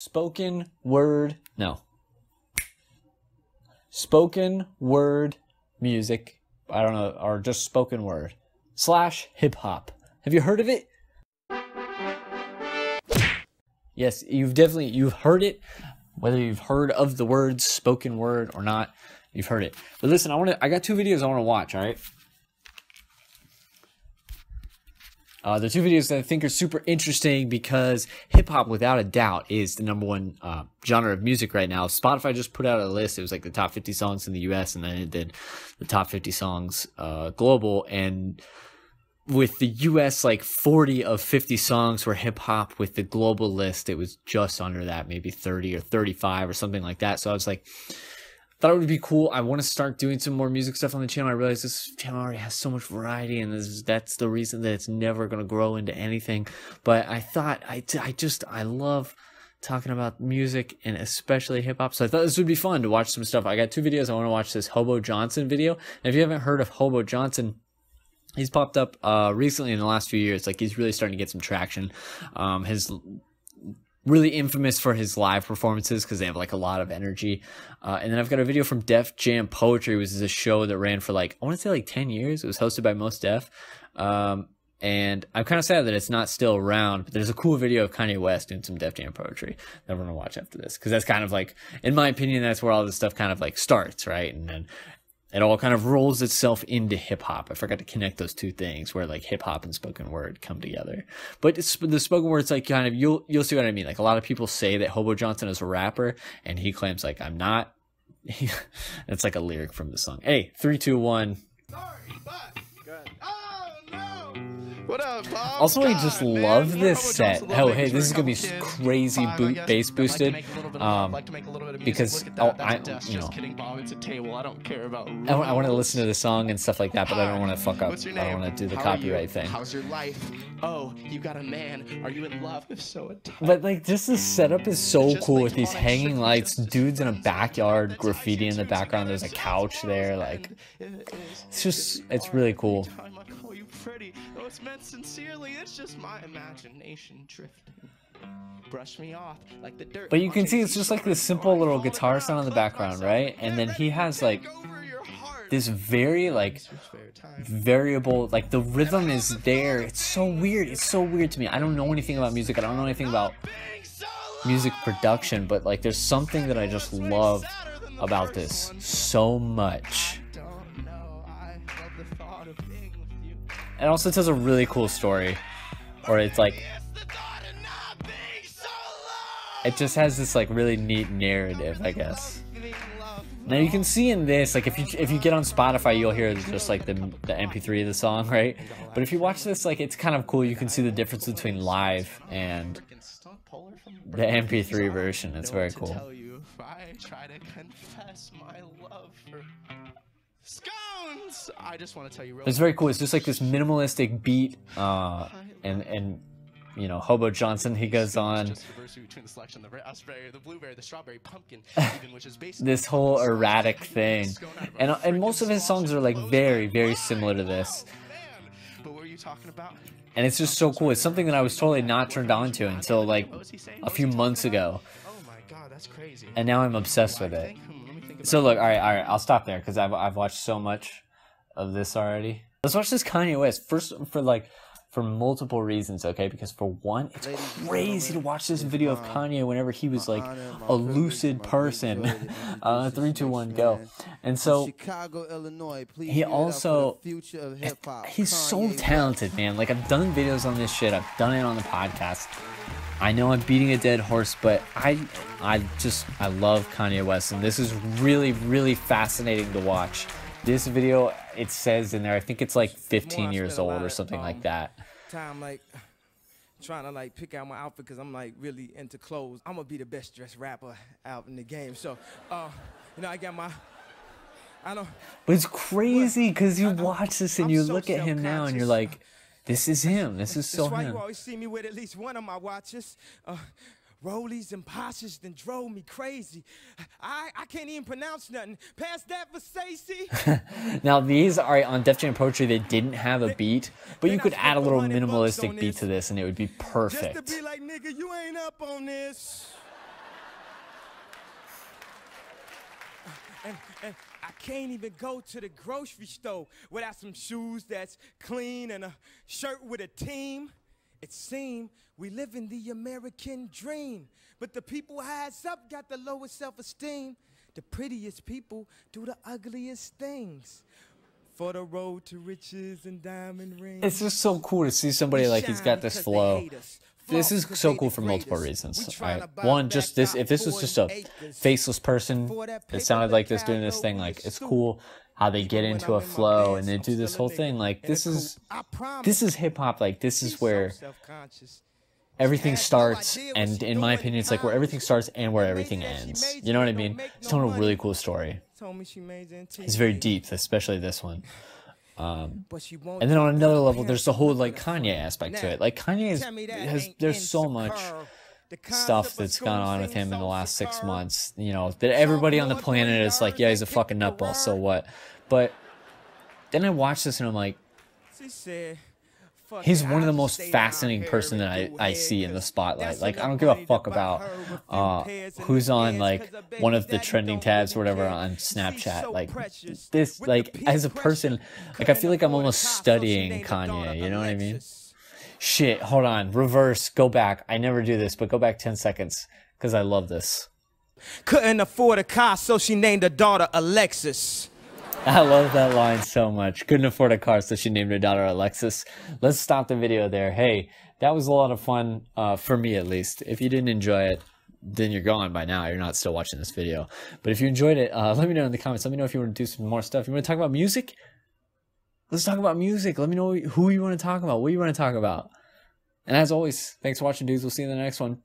Spoken word music, I don't know, or just spoken word / hip hop. Have you heard of it? Yes, you've heard it. Whether you've heard of the words spoken word or not, you've heard it. But listen, I got 2 videos I want to watch, all right? The 2 videos that I think are super interesting because hip-hop, without a doubt, is the #1 genre of music right now. Spotify just put out a list. It was like the top 50 songs in the US, and then it did the top 50 songs global. And with the US, like 40 of 50 songs were hip-hop. With the global list, it was just under that, maybe 30 or 35 or something like that. So I was like, thought it would be cool. I want to start doing some more music stuff on the channel. I realized this channel already has so much variety, and that's the reason that it's never going to grow into anything. But I thought I love talking about music, and especially hip-hop. So I thought this would be fun to watch some stuff. I got 2 videos. I want to watch this Hobo Johnson video. And if you haven't heard of Hobo Johnson, he's popped up recently in the last few years. Like, he's really starting to get some traction. His really infamous for his live performances because they have like a lot of energy. And then I've got a video from Def Jam Poetry, which is a show that ran for like, I want to say like 10 years. It was hosted by Mos Def. And I'm kind of sad that it's not still around, but there's a cool video of Kanye West doing some Def Jam Poetry that we're going to watch after this. Because that's kind of like, in my opinion, that's where all this stuff kind of like starts, right? And then it all kind of rolls itself into hip-hop. I forgot to connect those 2 things where like hip-hop and spoken word come together. But the spoken word's like kind of, you'll see what I mean. Like, a lot of people say that Hobo Johnson is a rapper, and he claims like, I'm not. It's like a lyric from the song. Hey, 3, 2, 1. Sorry, but good. Oh no! What up, Bob? Also, I just love this set. Oh, hey, this is gonna be crazy bass boosted. Because I want to listen to the song and stuff like that, but I don't want to fuck up. I don't want to do the copyright thing. How's your life? Oh, you got a man. Are you in love? If so, but like, just the setup is so cool with these hanging lights, dudes in a backyard, graffiti in the background. There's a couch there. Like, it's really cool. Pretty, though it's meant sincerely, it's just my imagination drifting. Brush me off like the dirt. But you can see it's just like this simple little guitar sound in the background, right? And then he has like this very like variable, like the rhythm is there. It's so weird. It's so weird to me. I don't know anything about music. I don't know anything about music production, but like there's something that I just love about this so much. It also tells a really cool story, or it's like, it just has this like really neat narrative, I guess. Now you can see in this, like if you get on Spotify, you'll hear just like the MP3 of the song, right? But if you watch this, like, it's kind of cool. You can see the difference between live and the MP3 version. It's very cool. I just want to tell you it's very cool. It's just like this minimalistic beat, and you know, Hobo Johnson, he goes on this whole erratic thing, and most of his songs are like very, very similar to this. And it's just so cool. It's something that I was totally not turned on to until like a few months ago, and now I'm obsessed with it. So look, all right, I'll stop there because I've watched so much of this already. Let's watch this Kanye West first for multiple reasons, okay? Because for one, it's crazy to watch this video of Kanye whenever he was like a lucid person. 3, 2, 1, go. And so he also, he's so talented, man. Like, I've done videos on this shit. I've done it on the podcast. I know I'm beating a dead horse, but I love Kanye West, and this is really, really fascinating to watch. This video, it says in there, I think it's like 15 years old or something like that. Like trying to like pick out my outfit because I'm like really into clothes. I'm gonna be the best dressed rapper out in the game. So, you know, I got my. I don't. But it's crazy because you watch this and you look at him now and you're like, this is him. This is so him. That's why you always see me with at least one of my watches. Rollies and Porsches then drove me crazy. I can't even pronounce nothing. Pass that for Stacy. Now these are on Def Jam Poetry. They didn't have a beat, but you could add a little minimalistic beat to this and it would be perfect. Just to be like, nigga, you ain't up on this. And I can't even go to the grocery store without some shoes that's clean and a shirt with a team. It seems we live in the American dream, but the people highest up got the lowest self-esteem. The prettiest people do the ugliest things for the road to riches and diamond rings. It's just so cool to see somebody like he's got this flow. This is so cool for multiple reasons. Right? One, just this. If this was just a faceless person, it sounded like this doing this thing. Like, it's cool how they get into a flow and they do this whole thing. Like, this is hip hop. Like, this is where everything starts, and in my opinion, it's like where everything starts and where everything ends. You know what I mean? It's telling a really cool story. It's very deep, especially this one. And then on another level, there's the whole like Kanye aspect to it. Like, Kanye there's so much stuff that's gone on with him in the last 6 months. You know, that everybody on the planet is like, yeah, he's a fucking nutball, so what? But then I watch this and I'm like, he's one of the most fascinating person that I see in the spotlight. Like, I don't give a fuck about who's on like one of the trending tabs or whatever on Snapchat. Like, this, like, as a person, like, I feel like I'm almost studying Kanye, you know what I mean? Shit, hold on, reverse, go back. I never do this, but go back 10 seconds because I love this. Couldn't afford a car, so she named her daughter Alexis. I love that line so much. Couldn't afford a car, so she named her daughter Alexis. Let's stop the video there. Hey, that was a lot of fun, for me at least. If you didn't enjoy it, then you're gone by now. You're not still watching this video. But if you enjoyed it, let me know in the comments. Let me know if you want to do some more stuff. You want to talk about music? Let's talk about music. Let me know who you want to talk about, what you want to talk about. And as always, thanks for watching, dudes. We'll see you in the next one.